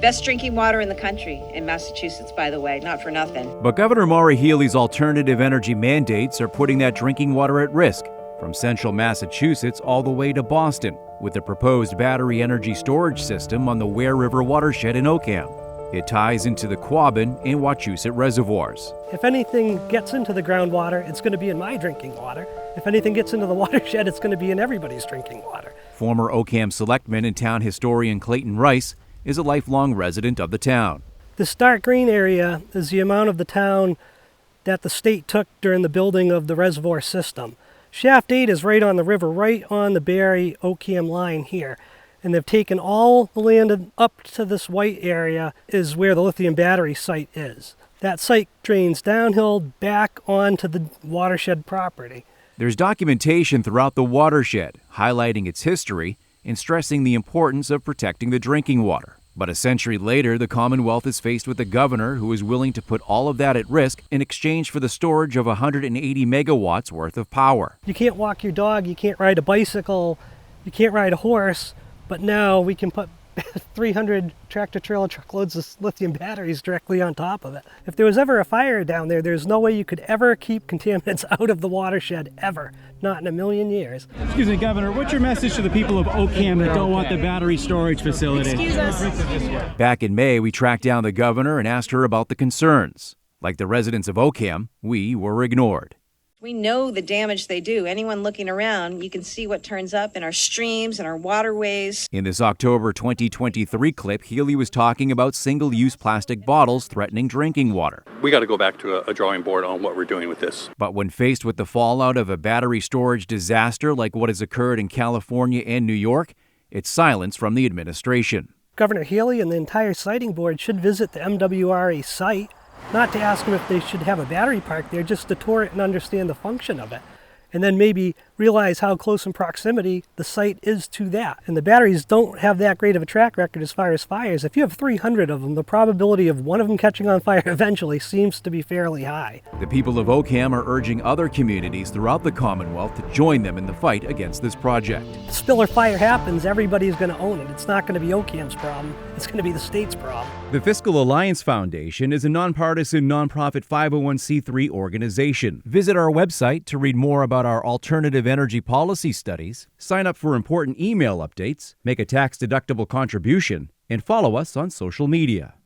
Best drinking water in the country, in Massachusetts, by the way, not for nothing. But Governor Maura Healey's alternative energy mandates are putting that drinking water at risk, from central Massachusetts all the way to Boston, with the proposed battery energy storage system on the Ware River watershed in Oakham. It ties into the Quabbin and Wachusett reservoirs. If anything gets into the groundwater, it's going to be in my drinking water. If anything gets into the watershed, it's going to be in everybody's drinking water. Former Oakham selectman and town historian Clayton Rice is a lifelong resident of the town. This dark green area is the amount of the town that the state took during the building of the reservoir system. Shaft 8 is right on the river, right on the Barry-Oakham line here. And they've taken all the land up to this white area is where the lithium battery site is. That site drains downhill back onto the watershed property. There's documentation throughout the watershed highlighting its history and stressing the importance of protecting the drinking water. But a century later, the Commonwealth is faced with a governor who is willing to put all of that at risk in exchange for the storage of 180 megawatts worth of power. You can't walk your dog, you can't ride a bicycle, you can't ride a horse, but now we can put 300 tractor-trailer truckloads of lithium batteries directly on top of it. If there was ever a fire down there, there's no way you could ever keep contaminants out of the watershed, ever. Not in a million years. Excuse me, Governor, what's your message to the people of Oakham that don't want the battery storage facility? Excuse us. Back in May, we tracked down the governor and asked her about the concerns. Like the residents of Oakham, we were ignored. We know the damage they do. Anyone looking around, you can see what turns up in our streams and our waterways. In this October 2023 clip, Healey was talking about single-use plastic bottles threatening drinking water. We got to go back to a drawing board on what we're doing with this. But when faced with the fallout of a battery storage disaster like what has occurred in California and New York, it's silence from the administration. Governor Healey and the entire siting board should visit the MWRA site, not to ask them if they should have a battery park there, just to tour it and understand the function of it. And then maybe realize how close in proximity the site is to that. And the batteries don't have that great of a track record as far as fires. If you have 300 of them, the probability of one of them catching on fire eventually seems to be fairly high. The people of Oakham are urging other communities throughout the Commonwealth to join them in the fight against this project. If spill or fire happens, everybody's going to own it. It's not going to be Oakham's problem. It's going to be the state's problem. The Fiscal Alliance Foundation is a nonpartisan nonprofit 501c3 organization. Visit our website to read more about our alternative energy policy studies, sign up for important email updates, make a tax-deductible contribution, and follow us on social media.